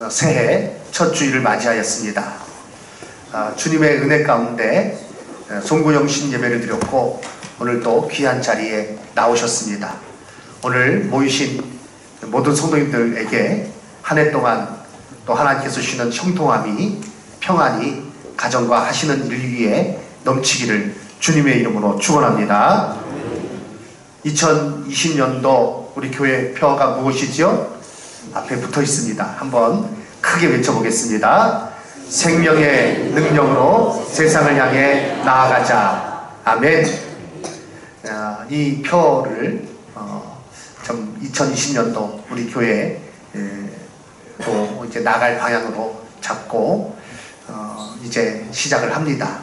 새해 첫 주일을 맞이하였습니다. 주님의 은혜 가운데 송구영신 예배를 드렸고 오늘 또 귀한 자리에 나오셨습니다. 오늘 모이신 모든 성도님들에게 한 해 동안 또 하나님께서 주시는 형통함이 평안이 가정과 하시는 일 위에 넘치기를 주님의 이름으로 축원합니다. 2020년도 우리 교회 표어가 무엇이죠? 앞에 붙어 있습니다. 한번 크게 외쳐보겠습니다. 생명의 능력으로 세상을 향해 나아가자. 아멘. 이 표어를 2020년도 우리 교회 또 이제 나갈 방향으로 잡고 이제 시작을 합니다.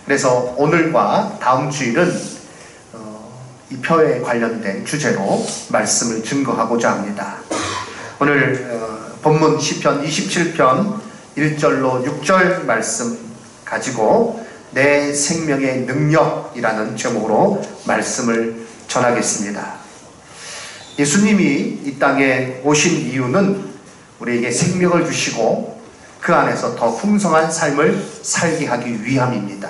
그래서 오늘과 다음 주일은 이 표에 관련된 주제로 말씀을 증거하고자 합니다. 오늘 본문 시편 27편 1절로 6절 말씀 가지고 내 생명의 능력이라는 제목으로 말씀을 전하겠습니다. 예수님이 이 땅에 오신 이유는 우리에게 생명을 주시고 그 안에서 더 풍성한 삶을 살게 하기 위함입니다.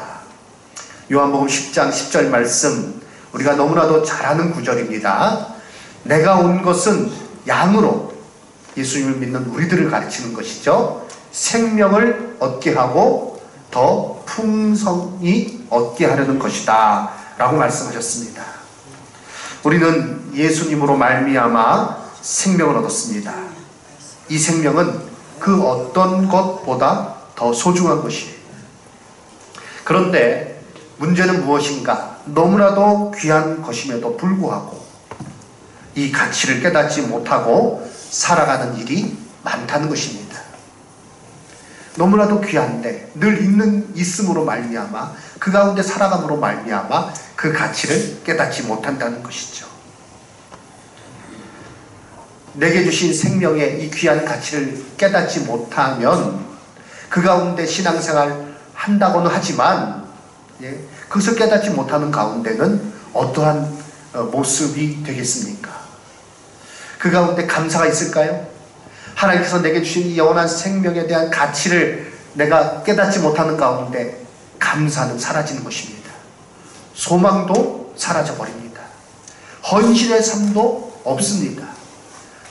요한복음 10장 10절 말씀, 우리가 너무나도 잘 아는 구절입니다. 내가 온 것은 양으로, 예수님을 믿는 우리들을 가르치는 것이죠. 생명을 얻게 하고 더 풍성히 얻게 하려는 것이다 라고 말씀하셨습니다. 우리는 예수님으로 말미암아 생명을 얻었습니다. 이 생명은 그 어떤 것보다 더 소중한 것이에요. 그런데 문제는 무엇인가? 너무나도 귀한 것임에도 불구하고 이 가치를 깨닫지 못하고 살아가는 일이 많다는 것입니다. 너무나도 귀한데 늘 있음으로 말미암아 그 가운데 살아감으로 말미암아 그 가치를 깨닫지 못한다는 것이죠. 내게 주신 생명의 이 귀한 가치를 깨닫지 못하면 그 가운데 신앙생활 한다고는 하지만 그것을 깨닫지 못하는 가운데는 어떠한 모습이 되겠습니까? 그 가운데 감사가 있을까요? 하나님께서 내게 주신 이 영원한 생명에 대한 가치를 내가 깨닫지 못하는 가운데 감사는 사라지는 것입니다. 소망도 사라져버립니다. 헌신의 삶도 없습니다.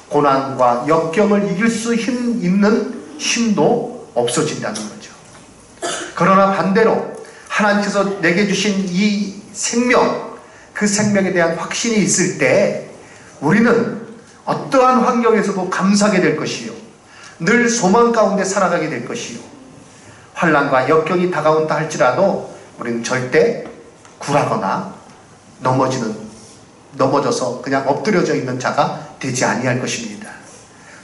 고난과 역경을 이길 수 있는 힘도 없어진다는 거죠. 그러나 반대로 하나님께서 내게 주신 이 생명, 그 생명에 대한 확신이 있을 때 우리는 어떠한 환경에서도 감사하게 될 것이요, 늘 소망 가운데 살아가게 될 것이요, 환난과 역경이 다가온다 할지라도 우리는 절대 굴하거나 넘어져서 그냥 엎드려져 있는 자가 되지 아니할 것입니다.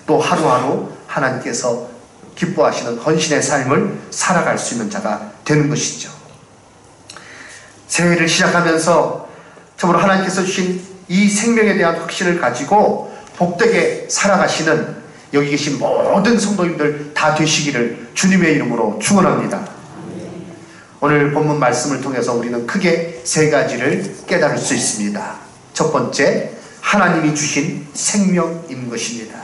또 하루하루 하나님께서 기뻐하시는 헌신의 삶을 살아갈 수 있는 자가 되는 것이죠. 새해를 시작하면서 참으로 하나님께서 주신 이 생명에 대한 확신을 가지고 복되게 살아가시는 여기 계신 모든 성도님들 다 되시기를 주님의 이름으로 축원합니다. 오늘 본문 말씀을 통해서 우리는 크게 세 가지를 깨달을 수 있습니다. 첫 번째, 하나님이 주신 생명인 것입니다.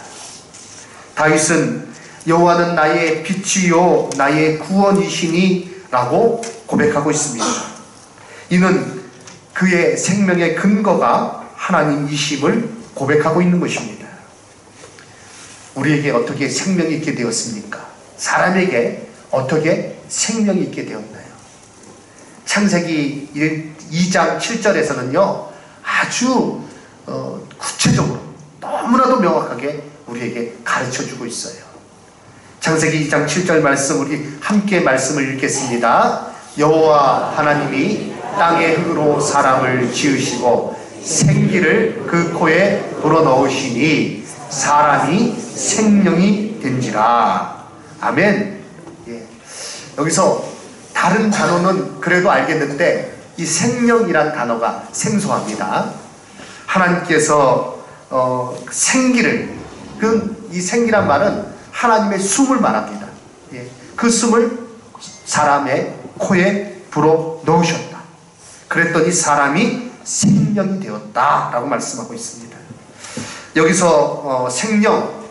다윗은 여호와는 나의 빛이요 나의 구원이시니 라고 고백하고 있습니다. 이는 그의 생명의 근거가 하나님이심을 고백하고 있는 것입니다. 우리에게 어떻게 생명이 있게 되었습니까? 사람에게 어떻게 생명이 있게 되었나요? 창세기 2장 7절에서는요 아주 구체적으로 너무나도 명확하게 우리에게 가르쳐주고 있어요. 창세기 2장 7절 말씀, 우리 함께 말씀을 읽겠습니다. 여호와 하나님이 땅의 흙으로 사람을 지으시고 생기를 그 코에 불어넣으시니 사람이 생명이 된지라. 아멘. 여기서 다른 단어는 그래도 알겠는데 이 생명이란 단어가 생소합니다. 하나님께서 생기를, 이 생기란 말은 하나님의 숨을 말합니다. 그 숨을 사람의 코에 불어 넣으셨다. 그랬더니 사람이 생명이 되었다 라고 말씀하고 있습니다. 여기서 생명,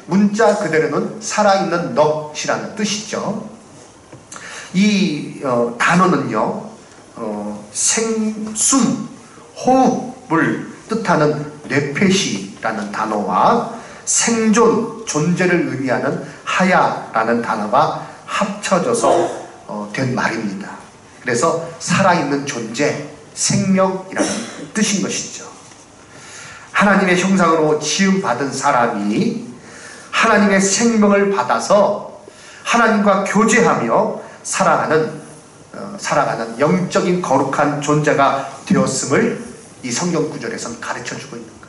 문자 그대로는 살아있는 넋이라는 뜻이죠. 이 단어는요, 숨, 호흡을 뜻하는 뇌폐시라는 단어와 생존, 존재를 의미하는 하야라는 단어가 합쳐져서 된 말입니다. 그래서 살아있는 존재, 생명이라는 뜻인 것이죠. 하나님의 형상으로 지음받은 사람이 하나님의 생명을 받아서 하나님과 교제하며 살아가는 영적인 거룩한 존재가 되었음을 이 성경 구절에서는 가르쳐주고 있는 거예요.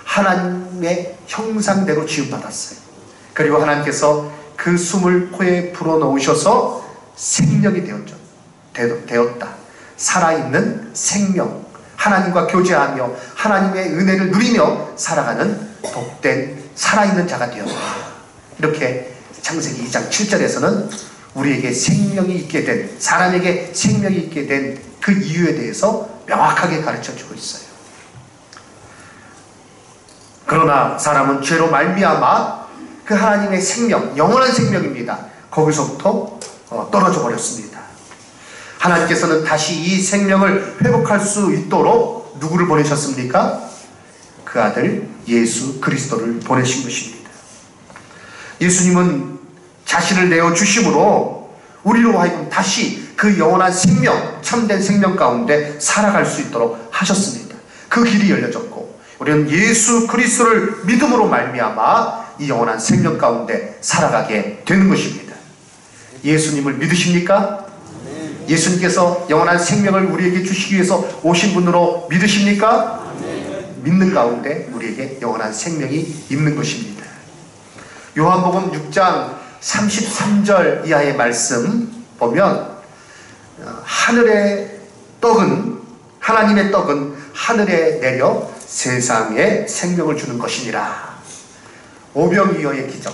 하나님의 형상대로 지음받았어요. 그리고 하나님께서 그 숨을 코에 불어넣으셔서 생명이 되었다. 살아있는 생명, 하나님과 교제하며 하나님의 은혜를 누리며 살아가는 복된 살아있는 자가 되었다. 이렇게 창세기 2장 7절에서는 우리에게 생명이 있게 된, 사람에게 생명이 있게 된 그 이유에 대해서 명확하게 가르쳐주고 있어요. 그러나 사람은 죄로 말미암아 그 하나님의 생명, 영원한 생명입니다, 거기서부터 떨어져 버렸습니다. 하나님께서는 다시 이 생명을 회복할 수 있도록 누구를 보내셨습니까? 그 아들 예수 그리스도를 보내신 것입니다. 예수님은 자신을 내어주심으로 우리로 하여금 다시 그 영원한 생명, 참된 생명 가운데 살아갈 수 있도록 하셨습니다. 그 길이 열려졌고 우리는 예수 그리스도를 믿음으로 말미암아 이 영원한 생명 가운데 살아가게 되는 것입니다. 예수님을 믿으십니까? 예수님께서 영원한 생명을 우리에게 주시기 위해서 오신 분으로 믿으십니까? 믿는 가운데 우리에게 영원한 생명이 있는 것입니다. 요한복음 6장 33절 이하의 말씀 보면 하나님의 떡은 하늘에 내려 세상에 생명을 주는 것이니라. 오병이어의 기적,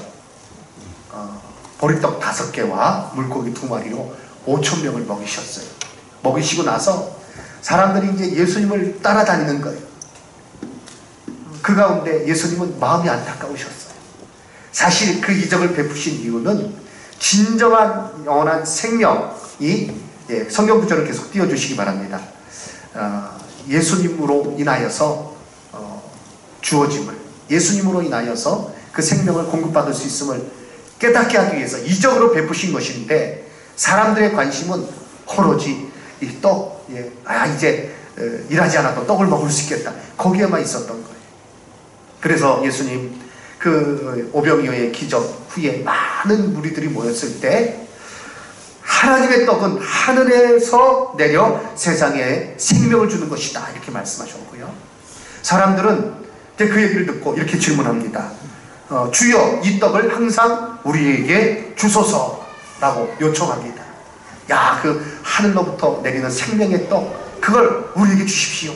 보리떡 5개와 물고기 2마리로 5,000명을 먹이셨어요. 먹이시고 나서 사람들이 이제 예수님을 따라다니는 거예요. 그 가운데 예수님은 마음이 안타까우셨어요. 사실 그 이적을 베푸신 이유는 진정한 영원한 생명이, 성경 구절을 계속 띄워주시기 바랍니다. 예수님으로 인하여서 주어짐을, 예수님으로 인하여서 그 생명을 공급받을 수 있음을 깨닫게 하기 위해서 이적으로 베푸신 것인데, 사람들의 관심은 오로지 이 떡, 이제 일하지 않아도 떡을 먹을 수 있겠다, 거기에만 있었던 거예요. 그래서 예수님 그 오병이어의 기적 후에 많은 무리들이 모였을 때 하나님의 떡은 하늘에서 내려 세상에 생명을 주는 것이다, 이렇게 말씀하셨고요. 사람들은 이제 그 얘기를 듣고 이렇게 질문합니다. 주여, 이 떡을 항상 우리에게 주소서라고 요청합니다. 그 하늘로부터 내리는 생명의 떡, 그걸 우리에게 주십시오.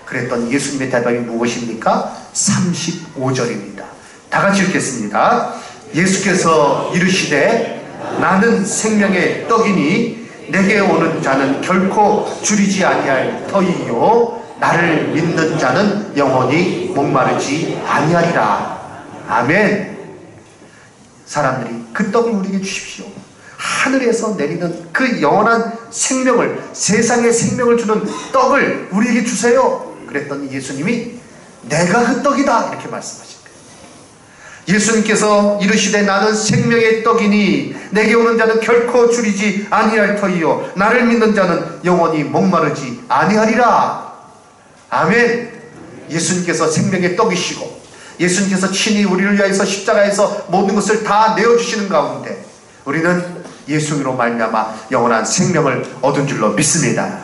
그랬더니 예수님의 대답이 무엇입니까? 35절입니다. 다 같이 읽겠습니다. 예수께서 이르시되 나는 생명의 떡이니 내게 오는 자는 결코 줄이지 아니할 터이요 나를 믿는 자는 영원히 목마르지 아니하리라. 아멘. 사람들이 그 떡을 우리에게 주십시오, 하늘에서 내리는 그 영원한 생명을, 세상의 생명을 주는 떡을 우리에게 주세요. 그랬더니 예수님이 내가 그 떡이다, 이렇게 말씀하신 거예요. 예수님께서 이르시되 나는 생명의 떡이니 내게 오는 자는 결코 줄이지 아니할 터이요 나를 믿는 자는 영원히 목마르지 아니하리라. 아멘. 예수님께서 생명의 떡이시고 예수님께서 친히 우리를 위하여서 십자가에서 모든 것을 다 내어주시는 가운데 우리는 예수님으로 말미암아 영원한 생명을 얻은 줄로 믿습니다.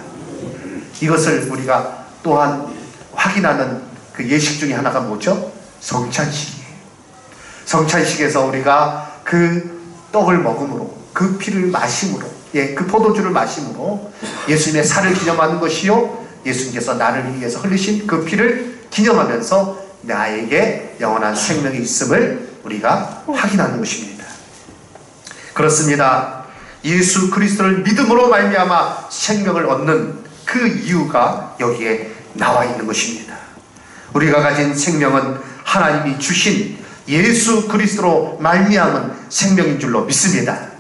이것을 우리가 또한 확인하는 그 예식 중에 하나가 뭐죠? 성찬식이에요. 성찬식에서 우리가 그 떡을 먹음으로, 그 피를 마심으로, 그 포도주를 마심으로 예수님의 살을 기념하는 것이요, 예수님께서 나를 위해서 흘리신 그 피를 기념하면서 나에게 영원한 생명이 있음을 우리가 확인하는 것입니다. 그렇습니다. 예수 그리스도를 믿음으로 말미암아 생명을 얻는 그 이유가 여기에 나와 있는 것입니다. 우리가 가진 생명은 하나님이 주신 예수 그리스도로 말미암은 생명인 줄로 믿습니다.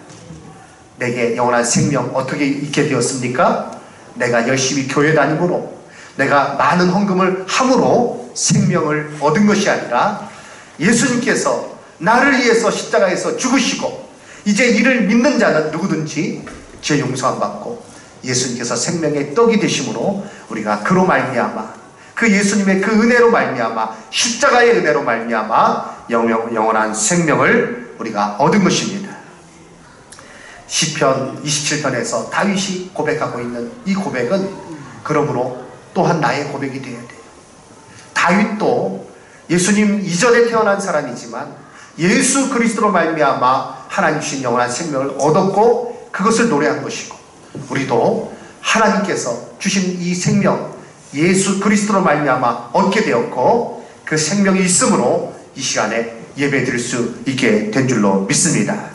내게 영원한 생명 어떻게 있게 되었습니까? 내가 열심히 교회 다님으로, 내가 많은 헌금을 함으로 생명을 얻은 것이 아니라 예수님께서 나를 위해서 십자가에서 죽으시고 이제 이를 믿는 자는 누구든지 죄 용서함 받고 예수님께서 생명의 떡이 되심으로 우리가 그로 말미암아, 그 예수님의 그 은혜로 말미암아, 십자가의 은혜로 말미암아 영원한 생명을 우리가 얻은 것입니다. 시편 27편에서 다윗이 고백하고 있는 이 고백은 그러므로 또한 나의 고백이 되어야 돼요. 다윗도 예수님 이전에 태어난 사람이지만 예수 그리스도로 말미암아 하나님 주신 영원한 생명을 얻었고 그것을 노래한 것이고, 우리도 하나님께서 주신 이 생명 예수 그리스도로 말미암아 얻게 되었고 그 생명이 있으므로 이 시간에 예배 드릴 수 있게 된 줄로 믿습니다.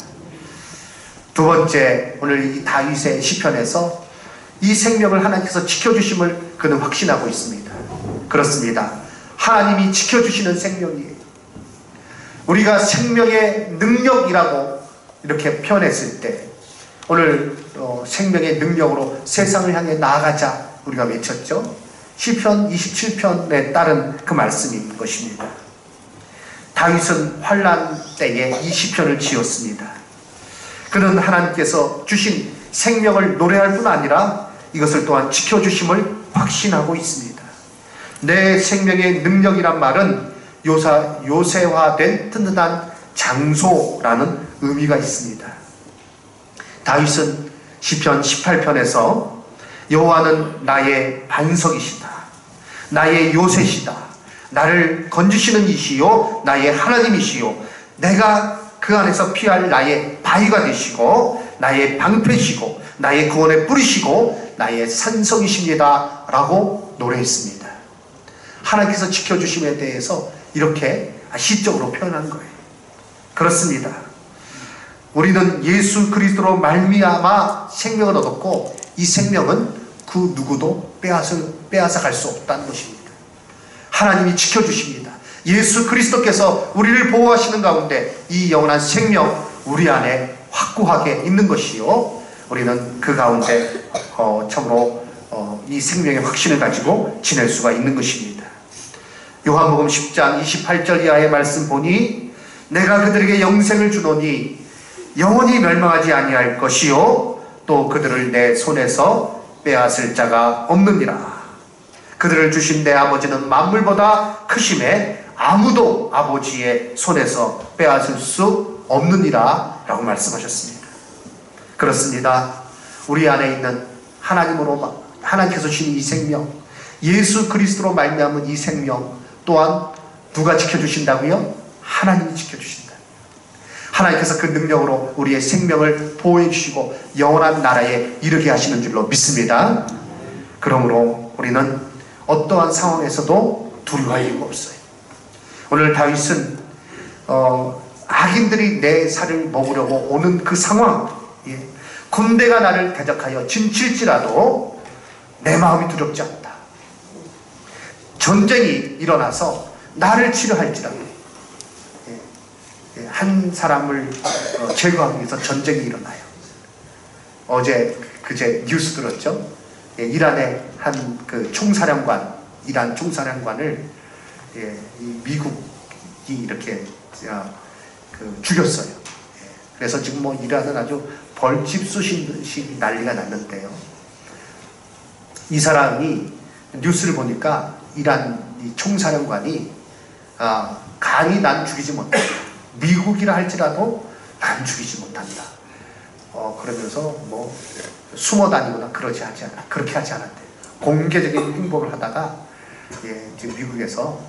두 번째, 오늘 이 다윗의 시편에서 이 생명을 하나님께서 지켜주심을 그는 확신하고 있습니다. 그렇습니다. 하나님이 지켜주시는 생명이에요. 우리가 생명의 능력이라고 이렇게 표현했을 때 오늘 생명의 능력으로 세상을 향해 나아가자 우리가 외쳤죠. 시편 27편에 따른 그 말씀인 것입니다. 다윗은 환난 때에 이 시편을 지었습니다. 그는 하나님께서 주신 생명을 노래할 뿐 아니라 이것을 또한 지켜주심을 확신하고 있습니다. 내 생명의 능력이란 말은 요새화된 튼튼한 장소라는 의미가 있습니다. 다윗은 시편 18편에서 여호와는 나의 반석이시다, 나의 요새시다, 나를 건지시는 이시요 나의 하나님이시요 내가 그 안에서 피할 나의 바위가 되시고 나의 방패시고 나의 구원의 뿌리시고 나의 산성이십니다 라고 노래했습니다. 하나님께서 지켜주심에 대해서 이렇게 시적으로 표현한 거예요. 그렇습니다. 우리는 예수 그리스도로 말미암아 생명을 얻었고 이 생명은 그 누구도 빼앗아 갈 수 없다는 것입니다. 하나님이 지켜주십니다. 예수 그리스도께서 우리를 보호하시는 가운데 이 영원한 생명 우리 안에 확고하게 있는 것이요, 우리는 그 가운데 참으로 이 생명의 확신을 가지고 지낼 수가 있는 것입니다. 요한복음 10장 28절 이하의 말씀 보니 내가 그들에게 영생을 주노니 영원히 멸망하지 아니할 것이요 또 그들을 내 손에서 빼앗을 자가 없느니라. 그들을 주신 내 아버지는 만물보다 크심에 아무도 아버지의 손에서 빼앗을 수 없느니라 라고 말씀하셨습니다. 그렇습니다. 우리 안에 있는 하나님께서 주신 이 생명, 예수 그리스도로 말미암은 이 생명 또한 누가 지켜주신다고요? 하나님이 지켜주신다. 하나님께서 그 능력으로 우리의 생명을 보호해 주시고 영원한 나라에 이르게 하시는 줄로 믿습니다. 그러므로 우리는 어떠한 상황에서도 두려워할 이유가 없어요. 오늘 다윗은 악인들이 내 살을 먹으려고 오는 그 상황, 군대가 나를 대적하여 진칠지라도 내 마음이 두렵지 않다. 전쟁이 일어나서 나를 치료할지라도 한 사람을 제거하기 위해서 전쟁이 일어나요. 그제 뉴스 들었죠? 이란의 한 그 이란 총사령관을 미국이 이렇게 죽였어요. 그래서 지금 이란은 아주 벌집 쑤신 난리가 났는데요. 이 사람이 뉴스를 보니까 이란 이 총사령관이 감히 난 죽이지 못한다. 미국이라 할지라도 난 죽이지 못한다. 그러면서 숨어 다니거나 그렇게 하지 않았대요. 공개적인 행보를 하다가 지금 미국에서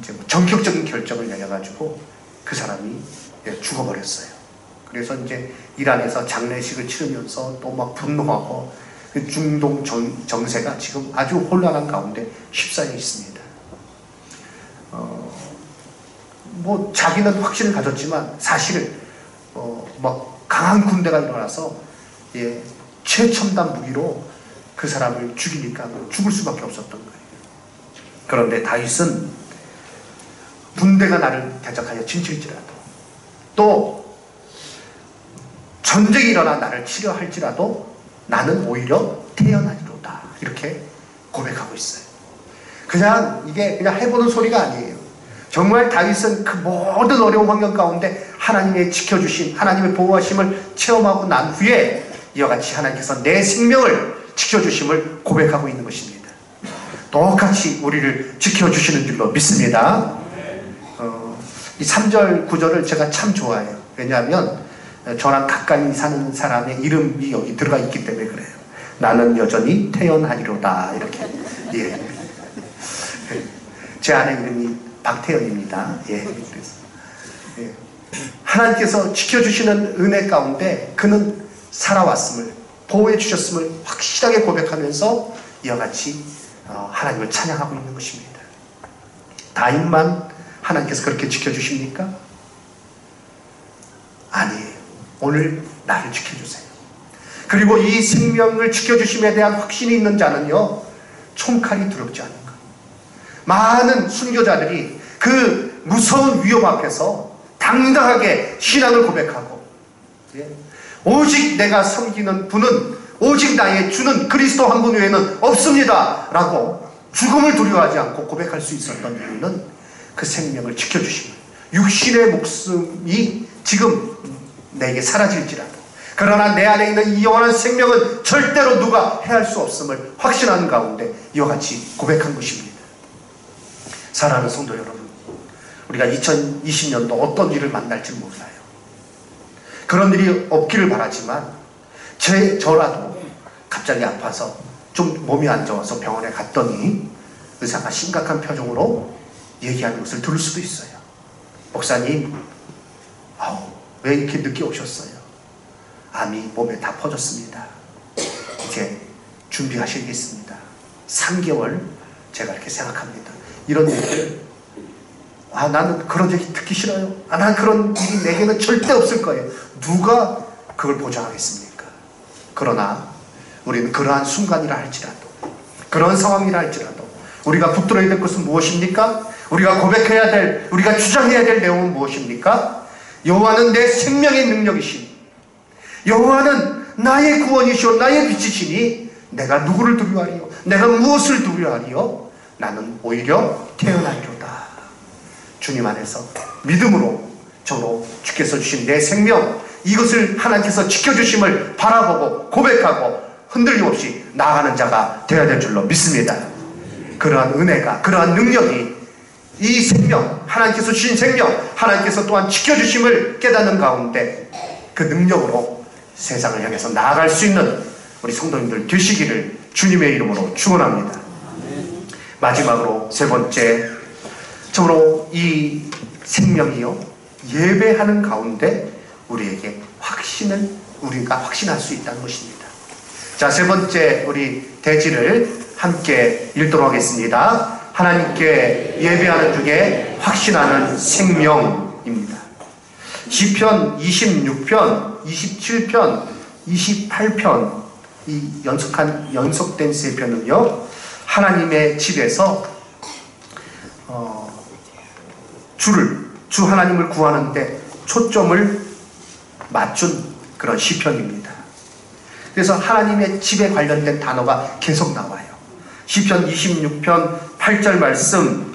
이제 전격적인 결정을 내려가지고 그 사람이 죽어버렸어요. 그래서 이제 이란에서 장례식을 치르면서 또 막 분노하고 그 중동 정세가 지금 아주 혼란한 가운데 휩싸여 있습니다. 자기는 확신을 가졌지만 사실 강한 군대가 일어나서 최첨단 무기로 그 사람을 죽이니까 죽을 수밖에 없었던 거예요. 그런데 다윗은 군대가 나를 대적하여 진칠지라도, 또 전쟁이 일어나 나를 치려 할지라도 나는 오히려 태어나리로다. 이렇게 고백하고 있어요. 이게 그냥 해보는 소리가 아니에요. 정말 다윗은 그 모든 어려운 환경 가운데 하나님의 지켜주심, 하나님의 보호하심을 체험하고 난 후에 이와 같이 하나님께서 내 생명을 지켜주심을 고백하고 있는 것입니다. 똑같이 우리를 지켜주시는 줄로 믿습니다. 이 3절 9절을 제가 참 좋아해요. 왜냐하면 저랑 가까이 사는 사람의 이름이 여기 들어가 있기 때문에 그래요. 나는 여전히 태연하리로다. 이렇게. 예. 제 아내 이름이 박태연입니다. 예. 예. 하나님께서 지켜주시는 은혜 가운데 그는 살아왔음을, 보호해 주셨음을 확실하게 고백하면서 이와 같이 하나님을 찬양하고 있는 것입니다. 다윗만 하나님께서 그렇게 지켜주십니까? 아니에요. 오늘 나를 지켜주세요. 그리고 이 생명을 지켜주심에 대한 확신이 있는 자는요, 총칼이 두렵지 않은가. 많은 순교자들이 그 무서운 위험 앞에서 당당하게 신앙을 고백하고, 오직 내가 섬기는 분은, 오직 나의 주는 그리스도 한 분 외에는 없습니다 라고 죽음을 두려워하지 않고 고백할 수 있었던 이유는 그 생명을 지켜주심을, 육신의 목숨이 지금 내게 사라질지라도 그러나 내 안에 있는 이 영원한 생명은 절대로 누가 해할 수 없음을 확신하는 가운데 이와 같이 고백한 것입니다. 사랑하는 성도 여러분, 우리가 2020년도 어떤 일을 만날지 몰라요. 그런 일이 없기를 바라지만 저라도 갑자기 아파서 좀 몸이 안 좋아서 병원에 갔더니 의사가 심각한 표정으로 얘기하는 것을 들을 수도 있어요. 목사님, 왜 이렇게 늦게 오셨어요? 암이 몸에 다 퍼졌습니다. 이제 준비하셔야겠습니다. 3개월 제가 이렇게 생각합니다. 이런 얘기를, 나는 그런 얘기 듣기 싫어요. 난 그런 일이 내게는 절대 없을 거예요. 누가 그걸 보장하겠습니까? 그러나 우리는 그러한 순간이라 할지라도, 그런 상황이라 할지라도 우리가 붙들어야 될 것은 무엇입니까? 우리가 고백해야 될, 우리가 주장해야 될 내용은 무엇입니까? 여호와는 내 생명의 능력이시니, 여호와는 나의 구원이시오, 나의 빛이시니 내가 누구를 두려워하리요? 내가 무엇을 두려워하리요? 나는 오히려 태어나리로다. 주님 안에서 믿음으로 저로 주께서 주신 내 생명, 이것을 하나님께서 지켜주심을 바라보고 고백하고 흔들림 없이 나아가는 자가 되어야 될 줄로 믿습니다. 그러한 은혜가, 그러한 능력이, 이 생명, 하나님께서 주신 생명, 하나님께서 또한 지켜주심을 깨닫는 가운데 그 능력으로 세상을 향해서 나아갈 수 있는 우리 성도님들 되시기를 주님의 이름으로 축원합니다. 마지막으로 세 번째, 참으로 이 생명이요, 예배하는 가운데 우리에게 우리가 확신할 수 있다는 것입니다. 자, 세 번째 우리 대지를 함께 읽도록 하겠습니다. 하나님께 예배하는 중에 확신하는 생명입니다. 시편 26편, 27편, 28편, 이 연속된 세 편은요, 하나님의 집에서 주 하나님을 구하는데 초점을 맞춘 그런 시편입니다. 그래서 하나님의 집에 관련된 단어가 계속 나와요. 시편 26편 8절 말씀,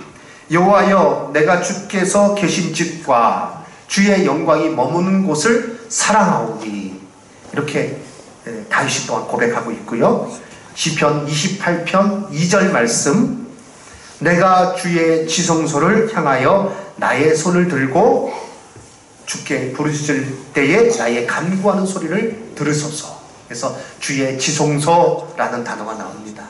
여호와여 내가 주께서 계신 집과 주의 영광이 머무는 곳을 사랑하오니, 이렇게 다윗이 또한 고백하고 있고요. 시편 28편 2절 말씀, 내가 주의 지성소를 향하여 나의 손을 들고 주께 부르짖을 때에 나의 간구하는 소리를 들으소서. 그래서 주의 지성소라는 단어가 나옵니다.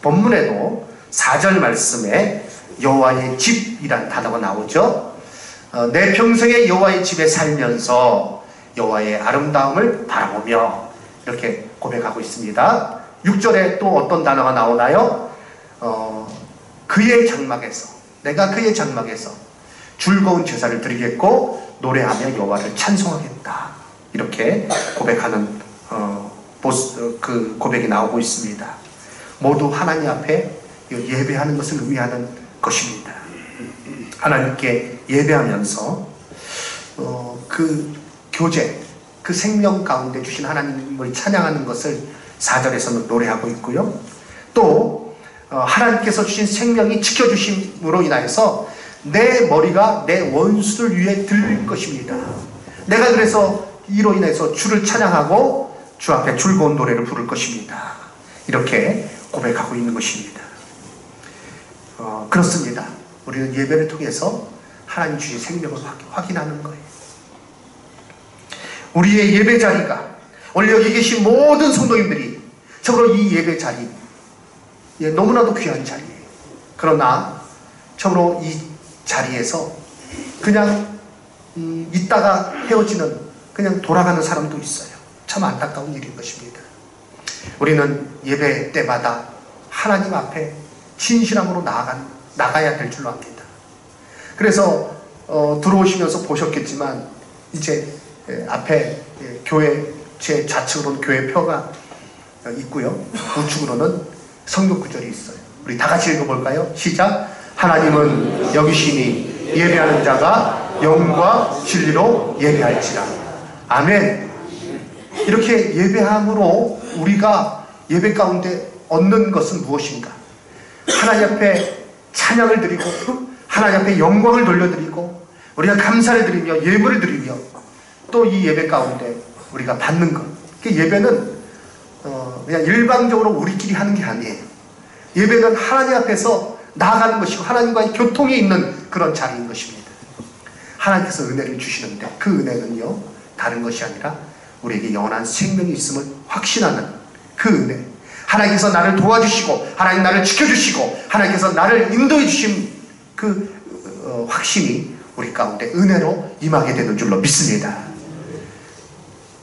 본문에도 4절 말씀에 여호와의 집이란 단어가 나오죠. 내 평생에 여호와의 집에 살면서 여호와의 아름다움을 바라보며, 이렇게 고백하고 있습니다. 6절에 또 어떤 단어가 나오나요? 그의 장막에서, 내가 그의 장막에서 즐거운 제사를 드리겠고 노래하며 여호와를 찬송하겠다. 이렇게 고백하는 그 고백이 나오고 있습니다. 모두 하나님 앞에 예배하는 것을 의미하는 것입니다. 하나님께 예배하면서 그 교제, 그 생명 가운데 주신 하나님을 찬양하는 것을 4절에서는 노래하고 있고요. 또 하나님께서 주신 생명이 지켜주심으로 인하여서 내 머리가 내 원수들 위에 들릴 것입니다. 내가 그래서 이로 인해서 주를 찬양하고 주 앞에 즐거운 노래를 부를 것입니다. 이렇게 고백하고 있는 것입니다. 그렇습니다. 우리는 예배를 통해서 하나님 주신 생명을 확인하는 거예요. 우리의 예배 자리가, 오늘 여기 계신 모든 성도님들이 참으로 이 예배 자리, 너무나도 귀한 자리예요. 그러나 참으로 이 자리에서 그냥 있다가 헤어지는, 그냥 돌아가는 사람도 있어요. 참 안타까운 일인 것입니다. 우리는 예배 때마다 하나님 앞에 진실함으로 나가야 될 줄로 압니다. 그래서 들어오시면서 보셨겠지만 이제 앞에 교회 제 좌측으로는 교회표가 있고요. 우측으로는 성경 구절이 있어요. 우리 다 같이 읽어볼까요? 시작. 하나님은 여기시니 예배하는 자가 영과 진리로 예배할지라. 아멘. 이렇게 예배함으로 우리가 예배 가운데 얻는 것은 무엇인가? 하나님 앞에 찬양을 드리고 하나님 앞에 영광을 돌려드리고 우리가 감사를 드리며 예물을 드리며 또 이 예배 가운데 우리가 받는 것. 예배는 그냥 일방적으로 우리끼리 하는 게 아니에요. 예배는 하나님 앞에서 나아가는 것이고 하나님과의 교통이 있는 그런 자리인 것입니다. 하나님께서 은혜를 주시는데 그 은혜는요, 다른 것이 아니라 우리에게 영원한 생명이 있음을 확신하는 그 은혜. 하나님께서 나를 도와주시고 하나님 나를 지켜주시고 하나님께서 나를 인도해 주신 그 확신이 우리 가운데 은혜로 임하게 되는 줄로 믿습니다.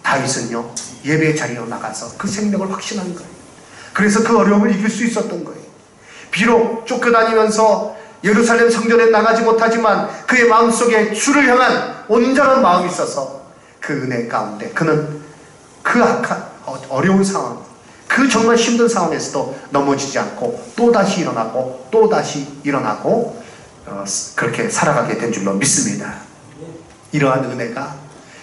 다윗은요, 예배의 자리로 나가서 그 생명을 확신한 거예요. 그래서 그 어려움을 이길 수 있었던 거예요. 비록 쫓겨다니면서 예루살렘 성전에 나가지 못하지만 그의 마음속에 주를 향한 온전한 마음이 있어서 그 은혜 가운데 그는 그 악한 어려운 상황, 그 정말 힘든 상황에서도 넘어지지 않고 또다시 일어나고 또다시 일어나고 그렇게 살아가게 된 줄로 믿습니다. 이러한 은혜가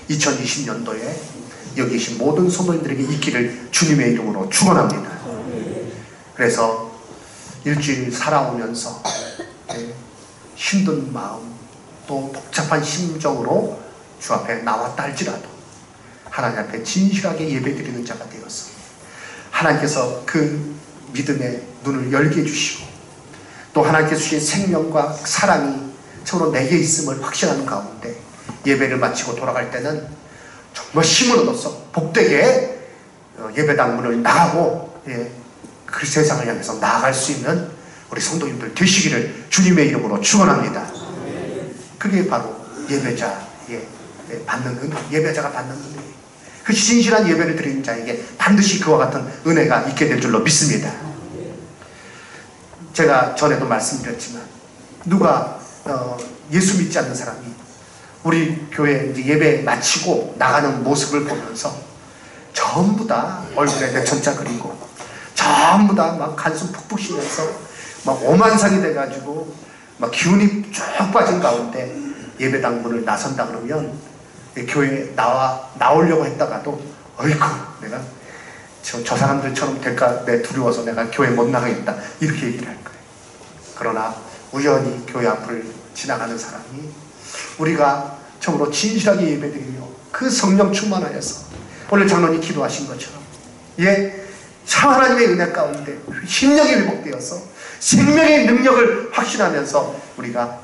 2020년도에 여기 계신 모든 성도님들에게 있기를 주님의 이름으로 축원합니다. 그래서 일주일 살아오면서 힘든 마음 또 복잡한 심정으로 주 앞에 나왔다 할지라도 하나님 앞에 진실하게 예배드리는 자가 되어서 하나님께서 그 믿음의 눈을 열게 해주시고 또 하나님께서 주신 생명과 사랑이 참으로 내게 있음을 확신하는 가운데 예배를 마치고 돌아갈 때는 정말 힘을 얻어서 복되게 예배당 문을 나가고 그 세상을 향해서 나아갈 수 있는 우리 성도님들 되시기를 주님의 이름으로 축원합니다. 그게 바로 예배자의 받는 은혜, 예배자가 받는 은혜. 그 진실한 예배를 드리는 자에게 반드시 그와 같은 은혜가 있게 될 줄로 믿습니다. 제가 전에도 말씀드렸지만 누가 예수 믿지 않는 사람이 우리 교회 이제 예배 마치고 나가는 모습을 보면서 전부 다 얼굴에 내천자 그리고 전부 다 막 한숨 푹푹 쉬면서 막 오만상이 돼가지고 막 기운이 쭉 빠진 가운데 예배당 문을 나선다 그러면 교회에 나오려고 했다가도 어이구 내가 저 사람들처럼 될까 내 두려워서 내가 교회 못 나가겠다 이렇게 얘기를 할 거예요. 그러나 우연히 교회 앞을 지나가는 사람이 우리가 참으로 진실하게 예배드리며 그 성령 충만하여서 오늘 장로님 기도하신 것처럼 참 하나님의 은혜 가운데 힘력이 회복되어서 생명의 능력을 확신하면서 우리가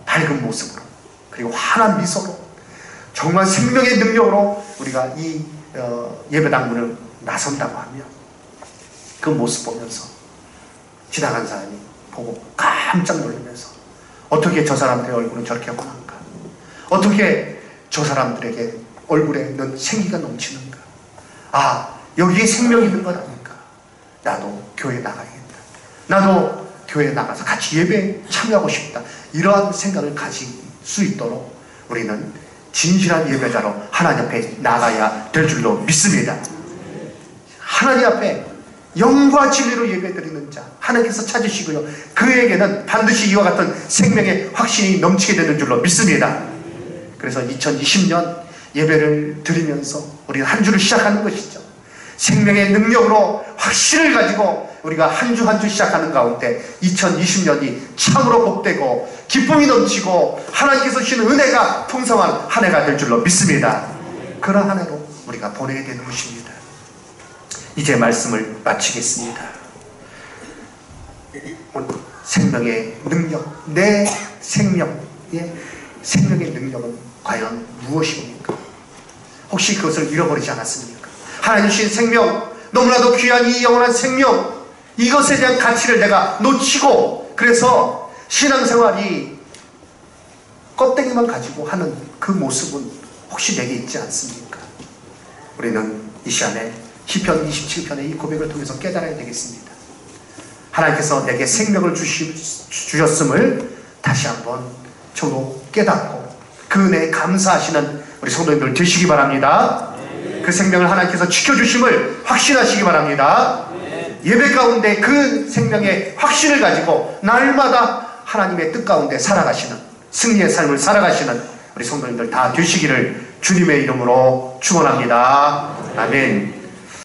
밝은 모습으로 그리고 환한 미소로 정말 생명의 능력으로 우리가 이 예배당 문을 나선다고 하면 그 모습 보면서 지나간 사람이 보고 깜짝 놀라면서 어떻게 저 사람들의 얼굴은 저렇게 환한가? 어떻게 저 사람들에게 얼굴에는 생기가 넘치는가? 아, 여기에 생명이 있는 것 아닐까? 나도 교회에 나가야겠다. 나도 교회에 나가서 같이 예배에 참여하고 싶다. 이러한 생각을 가질 수 있도록 우리는 진실한 예배자로 하나님 앞에 나가야 될 줄로 믿습니다. 하나님 앞에 영과 진리로 예배드리는 자 하나님께서 찾으시고요. 그에게는 반드시 이와 같은 생명의 확신이 넘치게 되는 줄로 믿습니다. 그래서 2020년 예배를 드리면서 우리가 한 주를 시작하는 것이죠. 생명의 능력으로 확신을 가지고 우리가 한 주 한 주 시작하는 가운데 2020년이 참으로 복되고 기쁨이 넘치고 하나님께서 주시는 은혜가 풍성한 한 해가 될 줄로 믿습니다. 그런 한 해로 우리가 보내게 되는 것입니다. 이제 말씀을 마치겠습니다. 생명의 능력, 내 생명의 능력은 과연 무엇입니까? 혹시 그것을 잃어버리지 않았습니까? 하나님 주신 생명, 너무나도 귀한 이 영원한 생명, 이것에 대한 가치를 내가 놓치고 그래서 신앙생활이 껍데기만 가지고 하는 그 모습은 혹시 내게 있지 않습니까? 우리는 이 시간에 시편 27편의 이 고백을 통해서 깨달아야 되겠습니다. 하나님께서 내게 생명을 주셨음을 다시 한번 저도 깨닫고 그 은혜에 감사하시는 우리 성도님들 되시기 바랍니다. 그 생명을 하나님께서 지켜주심을 확신하시기 바랍니다. 예배 가운데 그 생명의 확신을 가지고 날마다 하나님의 뜻 가운데 살아가시는 승리의 삶을 살아가시는 우리 성도님들 다 되시기를 주님의 이름으로 축원합니다. 아멘.